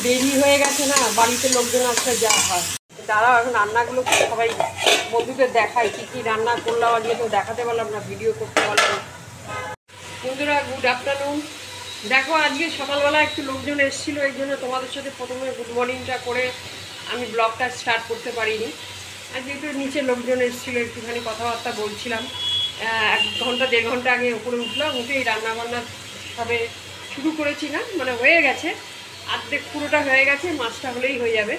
দেরি হয়ে গেছে না, বাড়িতে লোকজন আসলে যা হয়। দাঁড়াও এখন রান্নাগুলো সবাই বন্ধুদের দেখাই কী কী রান্না করলাম। আজকে তো দেখাতে পারলাম না, ভিডিও করতে পারলাম। বন্ধুরা গুড আফটারনুন। দেখো আজকে সকালবেলা একটু লোকজন এসেছিলো, এই জন্য তোমাদের সাথে প্রথমে গুড মর্নিংটা করে আমি ব্লগটা স্টার্ট করতে পারিনি। আর যেহেতু নিচে লোকজন এসেছিলো একটুখানি কথাবার্তা বলছিলাম। 1 ঘন্টা 1.5 ঘন্টা আগে উপরে উঠলাম, উঠে এই রান্নাবান্না সবে শুরু করেছি, না মানে হয়ে গেছে, অর্ধেক পুরোটা হয়ে গেছে, মাছটা হলেই হয়ে যাবে।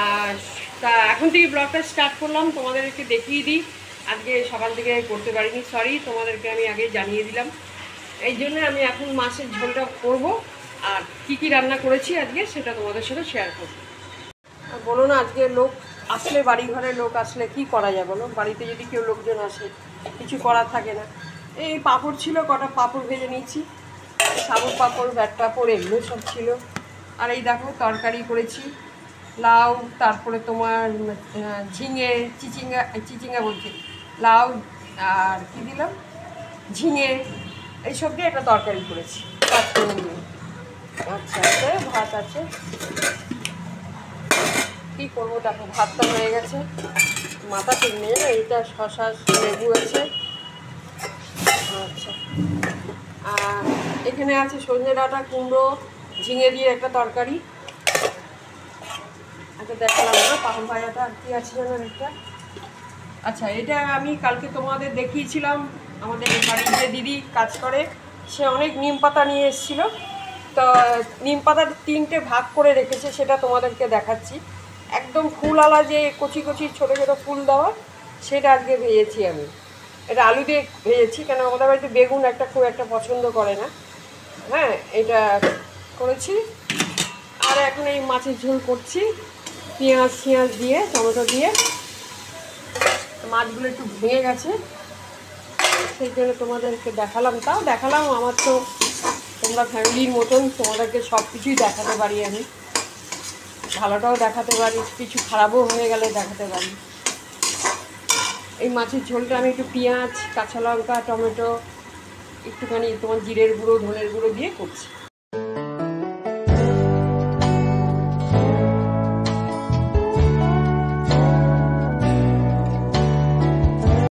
আর তা এখন থেকে ব্লগটা স্টার্ট করলাম, তোমাদেরকে দেখিয়ে দিই। আজকে সকাল থেকে করতে পারিনি, সরি, তোমাদেরকে আমি আগে জানিয়ে দিলাম। এই জন্য আমি এখন মাছের ঝোলটা করব, আর কি কি রান্না করেছি আজকে সেটা তোমাদের সাথে শেয়ার করব। আর বলো না, আজকে লোক আসলে, বাড়ি ঘরে লোক আসলে কি করা যায় বলো? বাড়িতে যদি কেউ লোকজন আসে কিছু করার থাকে না। এই পাঁপড় ছিল, কটা পাঁপড় ভেজে নিয়েছি, সাবুর পাঁপড়, ব্যাট পাঁপড়, এগুলো সব ছিল। আর এই দেখো তরকারি করেছি, লাউ, তারপরে তোমার ঝিঙে, চিচিঙ্গা বলছি, লাউ আর কি দিলাম, ঝিঙে, এইসব দিয়ে একটা তরকারি করেছি 5 ফোড়ন দিয়ে। আচ্ছা আছে, ভাত আছে, কী করবো দেখো, ভাতটা হয়ে গেছে, মাথা ঠিক নেই না, এইটা শশা লেবু আছে। আচ্ছা, আর এখানে আছে সজনে ডাঁটা, কুমড়ো, ঝিঙে দিয়ে একটা তরকারি। আচ্ছা দেখালাম না পাহন ভাজাটা, আর কি আছে যেন একটা। আচ্ছা, এটা আমি কালকে তোমাদের দেখিয়েছিলাম, আমাদের বাড়ির যে দিদি কাজ করে সে অনেক নিম পাতা নিয়ে এসেছিলো, তো নিম পাতার 3টে ভাগ করে রেখেছে, সেটা তোমাদেরকে দেখাচ্ছি। একদম ফুলওয়ালা যে কচি কচি ছোটো ছোটো ফুল দেওয়া, সেটা আজকে ভেজেছি আমি। এটা আলু দিয়ে ভেজেছি, কেন আমাদের বাড়িতে বেগুন খুব একটা পছন্দ করে না। হ্যাঁ, এটা করেছি। আর এখন এই মাছের ঝোল করছি, পেঁয়াজ দিয়ে, টমেটো দিয়ে। মাছগুলো একটু ভেঙে গেছে, সেই জন্য তোমাদেরকে দেখালাম। তাও দেখালাম, আমার তো তোমরা ফ্যামিলির মতন, তোমাদেরকে সব কিছুই দেখাতে পারি আমি, ভালোটাও দেখাতে পারি, কিছু খারাপও হয়ে গেলে দেখাতে পারি। এই মাছের ঝোলটা আমি একটু পেঁয়াজ, কাঁচা লঙ্কা, টমেটো, একটুখানি তোমার জিরের গুঁড়ো, ধনের গুঁড়ো দিয়ে করছি।